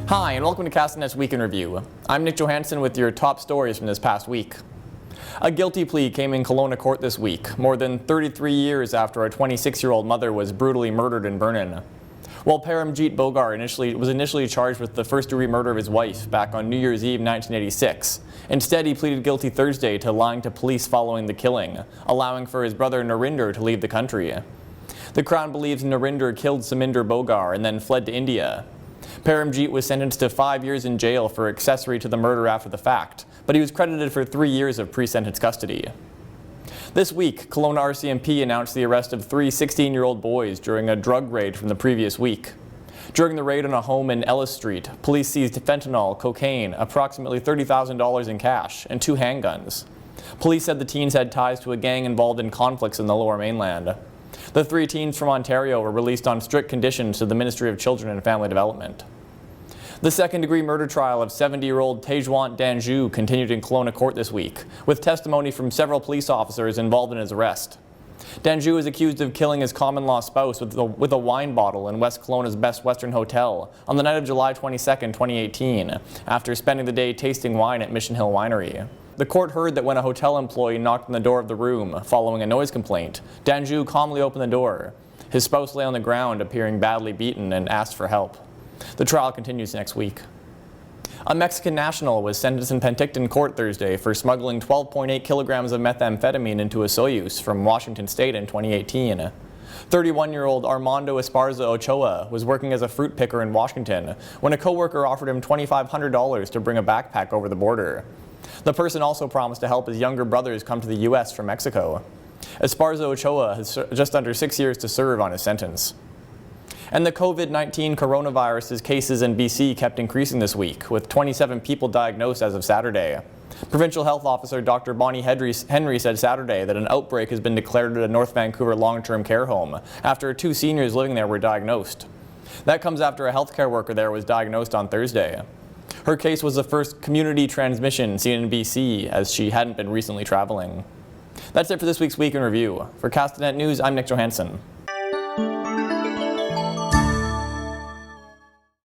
Hi, and welcome to Castanet's Week in Review. I'm Nich Johansen with your top stories from this past week. A guilty plea came in Kelowna court this week, more than 33 years after a 26-year-old mother was brutally murdered in Vernon. While Paramjeet Bogar was initially charged with the first-degree murder of his wife back on New Year's Eve 1986, instead he pleaded guilty Thursday to lying to police following the killing, allowing for his brother Narinder to leave the country. The Crown believes Narinder killed Saminder Bogar and then fled to India. Paramjeet was sentenced to 5 years in jail for accessory to the murder after the fact, but he was credited for 3 years of pre-sentence custody. This week, Kelowna RCMP announced the arrest of 3 16-year-old boys during a drug raid from the previous week. During the raid on a home in Ellis Street, police seized fentanyl, cocaine, approximately $30,000 in cash, and 2 handguns. Police said the teens had ties to a gang involved in conflicts in the Lower Mainland. The 3 teens from Ontario were released on strict conditions to the Ministry of Children and Family Development. The second-degree murder trial of 70-year-old Tejwant Danju continued in Kelowna court this week, with testimony from several police officers involved in his arrest. Danju is accused of killing his common-law spouse with a wine bottle in West Kelowna's Best Western Hotel on the night of July 22, 2018, after spending the day tasting wine at Mission Hill Winery. The court heard that when a hotel employee knocked on the door of the room following a noise complaint, Danju calmly opened the door. His spouse lay on the ground, appearing badly beaten, and asked for help. The trial continues next week. A Mexican national was sentenced in Penticton court Thursday for smuggling 12.8 kilograms of methamphetamine into a Soyuz from Washington State in 2018. 31-year-old Armando Esparza Ochoa was working as a fruit picker in Washington when a coworker offered him $2,500 to bring a backpack over the border. The person also promised to help his younger brothers come to the U.S. from Mexico. Esparza Ochoa has just under 6 years to serve on his sentence. And the COVID-19 coronavirus cases in BC kept increasing this week, with 27 people diagnosed as of Saturday. Provincial Health Officer Dr. Bonnie Henry said Saturday that an outbreak has been declared at a North Vancouver long-term care home after 2 seniors living there were diagnosed. That comes after a healthcare worker there was diagnosed on Thursday. Her case was the first community transmission seen in BC, as she hadn't been recently traveling. That's it for this week's Week in Review. For Castanet News, I'm Nich Johansen.